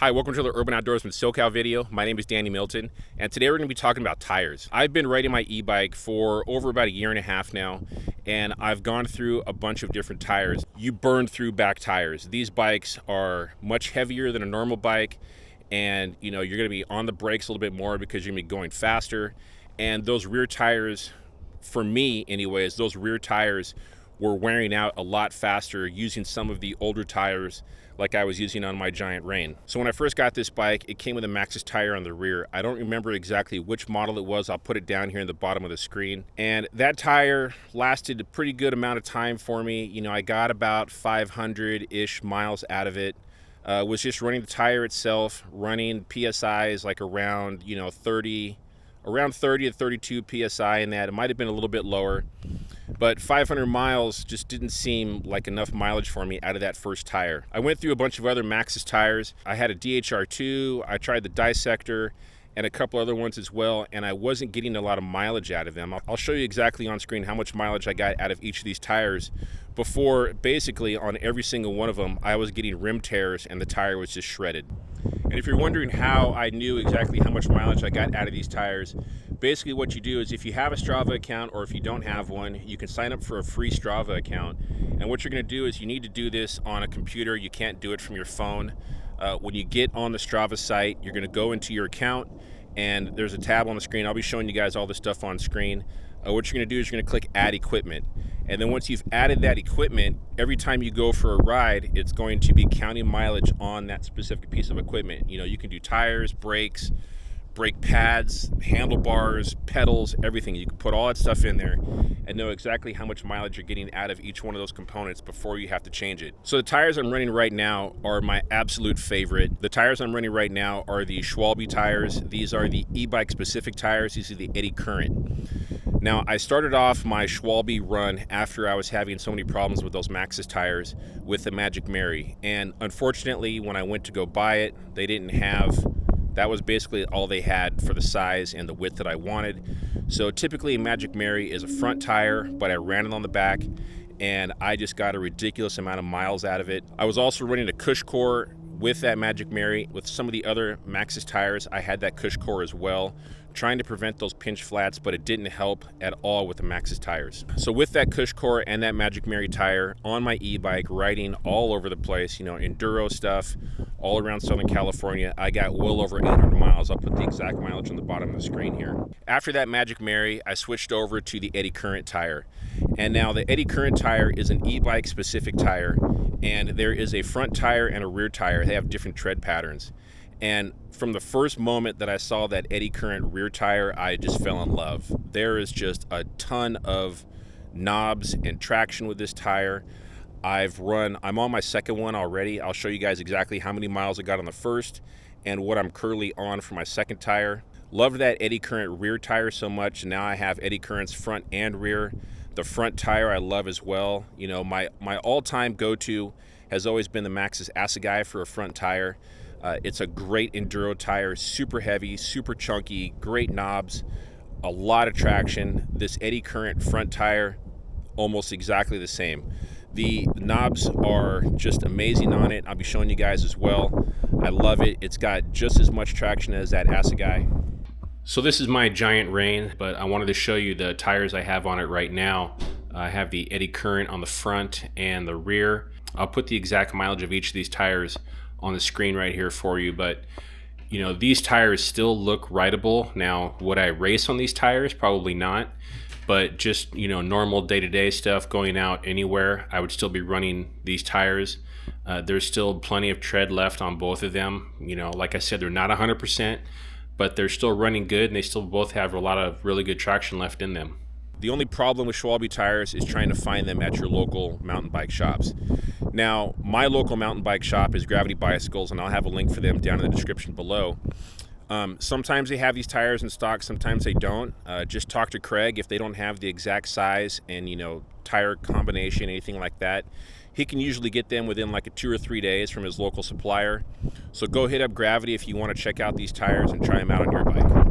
Hi, welcome to the Urban Outdoorsman SoCal video. My name is Danny Milton, and today we're going to be talking about tires. I've been riding my e-bike for over about a year and a half now, and I've gone through a bunch of different tires. You burn through back tires. These bikes are much heavier than a normal bike, and you're going to be on the brakes a little bit more because you're going to be going faster. And those rear tires, for me anyways, those rear tires were wearing out a lot faster using some of the older tires like I was using on my Giant Rain. So when I first got this bike, it came with a Maxxis tire on the rear. I don't remember exactly which model it was. I'll put it down here in the bottom of the screen. And that tire lasted a pretty good amount of time for me. I got about 500-ish miles out of it. Was just running the tire itself, running PSIs like around 30 to 32 PSI in that. It might have been a little bit lower, but 500 miles just didn't seem like enough mileage for me out of that first tire. I went through a bunch of other Maxxis tires. I had a DHR2, I tried the Dissector, and a couple other ones as well, and I wasn't getting a lot of mileage out of them. I'll show you exactly on screen how much mileage I got out of each of these tires before basically on every single one of them I was getting rim tears and the tire was just shredded. And if you're wondering how I knew exactly how much mileage I got out of these tires, basically what you do is if you have a Strava account or if you don't have one, you can sign up for a free Strava account. And what you're going to do is you need to do this on a computer. You can't do it from your phone. When you get on the Strava site, you're going to go into your account and there's a tab on the screen. I'll be showing you guys all this stuff on screen. What you're going to do is you're going to click Add Equipment. And then once you've added that equipment, every time you go for a ride, it's going to be counting mileage on that specific piece of equipment. You can do tires, brakes, brake pads, handlebars, pedals, everything. You can put all that stuff in there and know exactly how much mileage you're getting out of each one of those components before you have to change it. So the tires I'm running right now are my absolute favorite. The tires I'm running right now are the Schwalbe tires. These are the e-bike specific tires. These are the Eddy Current. Now, I started off my Schwalbe run after I was having so many problems with those Maxxis tires with the Magic Mary. And unfortunately, when I went to go buy it, they didn't have, that was basically all they had for the size and the width that I wanted. So typically a Magic Mary is a front tire, but I ran it on the back and I just got a ridiculous amount of miles out of it. I was also running a Cush Core with that Magic Mary. With some of the other Maxxis tires, I had that Cush Core as well, trying to prevent those pinch flats, but it didn't help at all with the Maxxis tires. So with that Cush Core and that Magic Mary tire on my e-bike, riding all over the place, enduro stuff, all around Southern California, I got well over 800 miles. I'll put the exact mileage on the bottom of the screen here. After that Magic Mary, I switched over to the Eddy Current tire. And now the Eddy Current tire is an e-bike specific tire, and there is a front tire and a rear tire. They have different tread patterns. And from the first moment that I saw that Eddy Current rear tire, I just fell in love. There is just a ton of knobs and traction with this tire. I'm on my second one already. I'll show you guys exactly how many miles I got on the first and what I'm currently on for my second tire. Loved that Eddy Current rear tire so much. Now I have Eddy Currents front and rear. The front tire I love as well. My all-time go-to has always been the Maxxis Assegai for a front tire. It's a great enduro tire, super heavy, super chunky, great knobs, a lot of traction. This Eddy Current front tire, almost exactly the same. The knobs are just amazing on it. I'll be showing you guys as well. I love it. It's got just as much traction as that Assegai. So this is my Giant Rain, but I wanted to show you the tires I have on it right now. I have the Eddy Current on the front and the rear. I'll put the exact mileage of each of these tires on the screen right here for you, but these tires still look rideable. Now, would I race on these tires? Probably not, but just normal day-to-day stuff, going out anywhere, I would still be running these tires. There's still plenty of tread left on both of them. Like I said, they're not 100%, but they're still running good, and they still both have a lot of really good traction left in them. The only problem with Schwalbe tires is trying to find them at your local mountain bike shops. Now, my local mountain bike shop is Gravity Bicycles, and I'll have a link for them down in the description below. Sometimes they have these tires in stock, sometimes they don't. Just talk to Craig if they don't have the exact size and tire combination, anything like that. He can usually get them within like 2 or 3 days from his local supplier. So go hit up Gravity if you want to check out these tires and try them out on your bike.